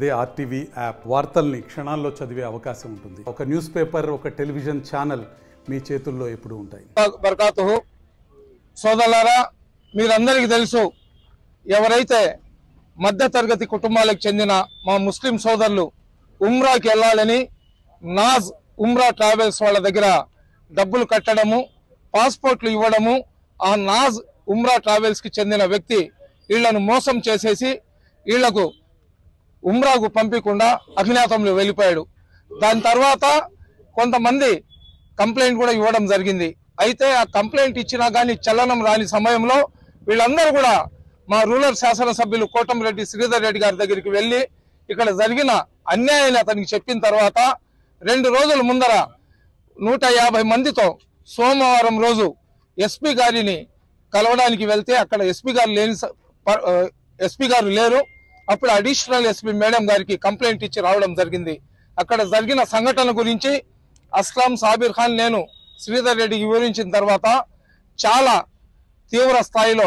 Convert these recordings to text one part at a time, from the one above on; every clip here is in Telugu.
అదే ఆర్టీవీ యాప్ వార్తల్ని క్షణాల్లో చదివే అవకాశం ఉంటుంది. ఒక న్యూస్ పేపర్, ఒక టెలివిజన్ ఛానల్ మీ చేతుల్లో ఎప్పుడూ ఉంటాయి. బర్కాతుహు. సోదరులారా, మీరందరికీ తెలుసు, ఎవరైతే మధ్యతరగతి కుటుంబాలకు చెందిన మా ముస్లిం సోదరులు ఉమ్రాకి వెళ్ళాలని నాజ్ ఉమ్రా ట్రావెల్స్ వాళ్ళ దగ్గర డబ్బులు కట్టడము, పాస్పోర్ట్లు ఇవ్వడము, ఆ నాజ్ ఉమ్రా ట్రావెల్స్కి చెందిన వ్యక్తి వీళ్లను మోసం చేసేసి వీళ్లకు ఉమ్రాకు పంపించకుండా అజ్ఞాతంలో వెళ్ళిపోయాడు. దాని తర్వాత కొంతమంది కంప్లైంట్ కూడా ఇవ్వడం జరిగింది. అయితే ఆ కంప్లైంట్ ఇచ్చినా కానీ చలనం రాని సమయంలో వీళ్ళందరూ కూడా మా రూరల్ శాసనసభ్యులు కోటంరెడ్డి శ్రీధర్ రెడ్డి గారి దగ్గరికి వెళ్ళి ఇక్కడ జరిగిన అన్యాయాన్ని అతనికి చెప్పిన తర్వాత 2 రోజుల ముందర 150 మందితో సోమవారం రోజు ఎస్పీ గారిని కలవడానికి వెళ్తే అక్కడ ఎస్పీ గారు లేరు. అప్పుడు అడిషనల్ ఎస్పీ మేడం గారికి కంప్లైంట్ ఇచ్చి రావడం జరిగింది. అక్కడ జరిగిన సంఘటన గురించి అస్లాం సాబిర్ ఖాన్ నేను శ్రీధర్ రెడ్డికి వివరించిన తర్వాత చాలా తీవ్ర స్థాయిలో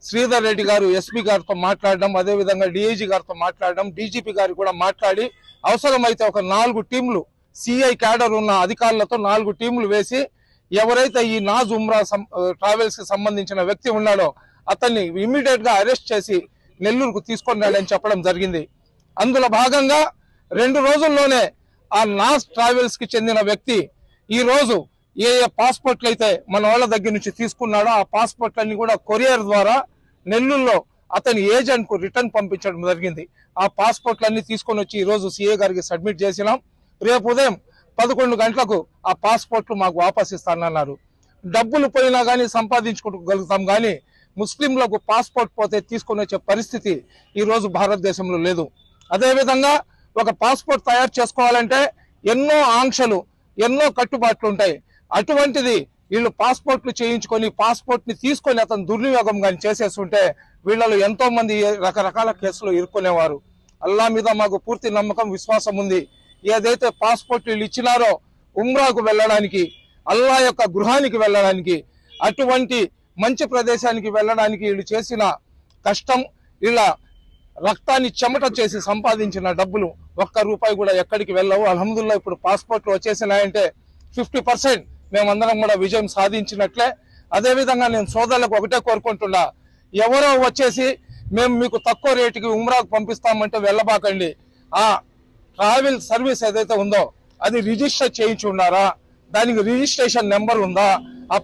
శ్రీధర్ రెడ్డి గారు ఎస్పీ గారితో మాట్లాడడం, అదేవిధంగా డిఐజీ గారితో మాట్లాడడం, డీజీపీ గారు కూడా మాట్లాడి అవసరమైతే ఒక 4 టీంలు సిఐ క్యాడర్ ఉన్న అధికారులతో 4 టీంలు వేసి ఎవరైతే ఈ నాజ్ ఉమ్రా ట్రావెల్స్ కి సంబంధించిన వ్యక్తి ఉన్నాడో అతన్ని ఇమ్మీడియట్ గా అరెస్ట్ చేసి నెల్లూరుకు తీసుకొని రాడని చెప్పడం జరిగింది. అందులో భాగంగా 2 రోజుల్లోనే ఆ నాజ్ ట్రావెల్స్ కి చెందిన వ్యక్తి ఈ రోజు ఏ పాస్పోర్ట్లు అయితే మన వాళ్ళ దగ్గర నుంచి తీసుకున్నాడో ఆ పాస్పోర్ట్లన్నీ కూడా కొరియర్ ద్వారా నెల్లూరులో అతని ఏజెంట్ కు రిటర్న్ పంపించడం జరిగింది. ఆ పాస్పోర్ట్లన్నీ తీసుకొని వచ్చి ఈ రోజు సిఏ గారికి సబ్మిట్ చేసినాం. రేపు ఉదయం 11 గంటలకు ఆ పాస్పోర్ట్లు మాకు వాపస్ ఇస్తానన్నారు. డబ్బులు పోయినా కానీ సంపాదించుకోగలుగుతాం కానీ ముస్లింలకు పాస్పోర్ట్ పోతే తీసుకొని వచ్చే పరిస్థితి ఈ రోజు భారతదేశంలో లేదు. అదేవిధంగా ఒక పాస్పోర్ట్ తయారు చేసుకోవాలంటే ఎన్నో ఆంక్షలు, ఎన్నో కట్టుబాట్లు ఉంటాయి. అటువంటిది వీళ్ళు పాస్పోర్ట్లు చేయించుకొని పాస్పోర్ట్ ని తీసుకొని అతను దుర్వినియోగం కానీ చేసేస్తుంటే వీళ్ళలో ఎంతో మంది రకరకాల కేసులు ఇరుక్కునేవారు. అల్లా మీద మాకు పూర్తి నమ్మకం, విశ్వాసం ఉంది. ఏదైతే పాస్పోర్ట్ వీళ్ళు ఇచ్చినారో ఉమ్రాకు వెళ్ళడానికి, అల్లా యొక్క గృహానికి వెళ్ళడానికి, అటువంటి మంచి ప్రదేశానికి వెళ్ళడానికి వీళ్ళు చేసిన కష్టం, వీళ్ళ రక్తాన్ని చెమట చేసి సంపాదించిన డబ్బులు ఒక్క రూపాయి కూడా ఎక్కడికి వెళ్ళవు. అల్హమ్దుల్లా ఇప్పుడు పాస్పోర్ట్లు వచ్చేసినాయంటే 50% మేమందరం కూడా విజయం సాధించినట్లే. అదేవిధంగా నేను సోదరులకు ఒకటే కోరుకుంటున్నా, ఎవరో వచ్చేసి మేము మీకు తక్కువ రేటుకి ఉమ్రాకు పంపిస్తామంటే వెళ్ళబాకండి. ఆ ట్రావెల్ సర్వీస్ ఏదైతే ఉందో అది రిజిస్టర్ చేయించి ఉన్నారా, దానికి రిజిస్ట్రేషన్ నెంబర్ ఉందా, ఆ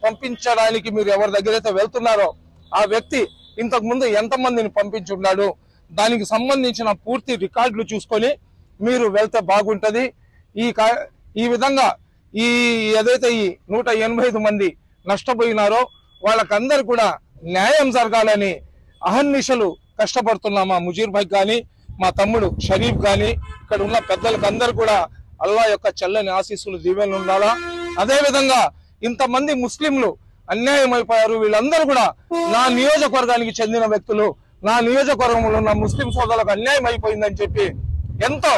పంపించడానికి మీరు ఎవరి దగ్గర అయితే వెళ్తున్నారో ఆ వ్యక్తి ఇంతకు ముందు ఎంతమందిని పంపించున్నాడు, దానికి సంబంధించిన పూర్తి రికార్డులు చూసుకొని మీరు వెళ్తే బాగుంటది. ఈ విధంగా ఏదైతే ఈ 185 మంది నష్టపోయినారో వాళ్ళకందరూ కూడా న్యాయం జరగాలని అహర్నిశలు కష్టపడుతున్నా మా ముజీర్ భాయ్ కానీ, మా తమ్ముడు షరీఫ్ కానీ, ఇక్కడ ఉన్న పెద్దలకు అందరూ కూడా అల్లా యొక్క చల్లని ఆశీస్సులు దీవెనలు ఉండాలా. అదేవిధంగా ఇంతమంది ముస్లింలు అన్యాయం అయిపోయారు. వీళ్ళందరూ కూడా నా నియోజకవర్గానికి చెందిన వ్యక్తులు, నా నియోజకవర్గంలో ఉన్న ముస్లిం సోదరులకు అన్యాయం అయిపోయిందని చెప్పి ఎంతో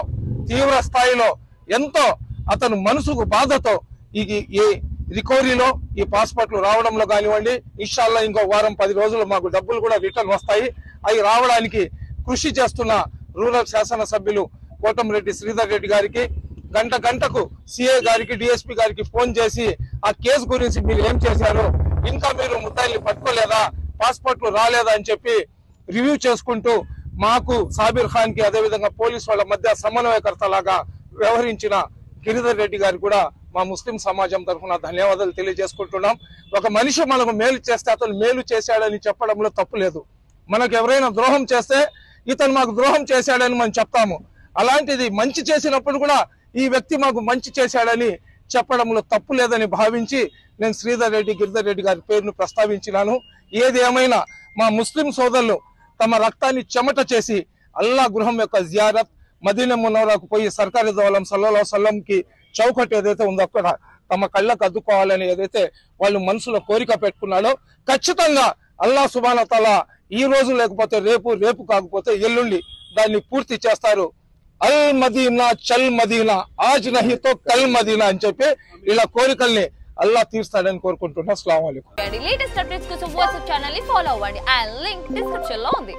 తీవ్ర స్థాయిలో, ఎంతో అతను మనసుకు బాధతో ఈ రికవరీలో ఈ పాస్పోర్ట్లు రావడంలో కానివ్వండి, ఇన్షాల్లా ఇంకో వారం 10 రోజులు మాకు డబ్బులు కూడా రిటర్న్ వస్తాయి. అవి రావడానికి కృషి చేస్తున్న రూరల్ శాసనసభ్యులు కోటంరెడ్డి శ్రీధర్ రెడ్డి గారికి, గంటకు సిఐ గారికి, డిఎస్పీ గారికి ఫోన్ చేసి ఆ కేసు గురించి మీరు ఏం చేశారు, ఇంకా మీరు ముద్దాయిల్ని పట్టుకోలేదా, పాస్పోర్ట్లు రాలేదా అని చెప్పి రివ్యూ చేసుకుంటూ మాకు సాబిర్ ఖాన్ కి అదేవిధంగా పోలీసు వాళ్ళ మధ్య సమన్వయకర్త లాగా వ్యవహరించిన గిరిధర్ రెడ్డి గారికి కూడా మా ముస్లిం సమాజం తరఫున ధన్యవాదాలు తెలియజేసుకుంటున్నాం. ఒక మనిషి మనకు మేలు చేస్తే అతను మేలు చేశాడని చెప్పడంలో తప్పు లేదు. మనకు ఎవరైనా ద్రోహం చేస్తే ఇతను మాకు ద్రోహం చేశాడని మనం చెప్తాము. అలాంటిది మంచి చేసినప్పుడు కూడా ఈ వ్యక్తి మాకు మంచి చేశాడని చెప్పడంలో తప్పు లేదని భావించి నేను శ్రీధర్ రెడ్డి, గిరిధర్ రెడ్డి గారి పేరును ప్రస్తావించినాను. ఏది ఏమైనా మా ముస్లిం సోదరులు తమ రక్తాన్ని చెమట చేసి అల్లా గృహం యొక్క జియారత్, మదీనా మునవ్వరాకు పోయి సర్కారీ దౌలం సల్లల్లాహు అలైహి వసల్లం కి చౌకట్ ఏదైతే ఉందో అక్కడ తమ కళ్ళకు అద్దుకోవాలని ఏదైతే వాళ్ళు మనసులో కోరిక పెట్టుకున్నాడో ఖచ్చితంగా అల్లా సుబ్హానహు వ తఆలా ఈ రోజు లేకపోతే రేపు, రేపు కాకపోతే ఎల్లుండి దాన్ని పూర్తి చేస్తారు. అల్ మదీనా చల్ మదీనా ఆజ్ నహీ తో కల్ మదీనా అని చెప్పి ఇలా కోరికల్ని అల్లా తీర్స్తాడని కోరుకుంటున్నా. అస్సలాము అలైకుం. లేటెస్ట్ అప్డేట్స్ కోసం వాట్సాప్ ఛానల్ ని ఫాలో అవ్వండి. ఆ లింక్ డిస్క్రిప్షన్ లో ఉంది.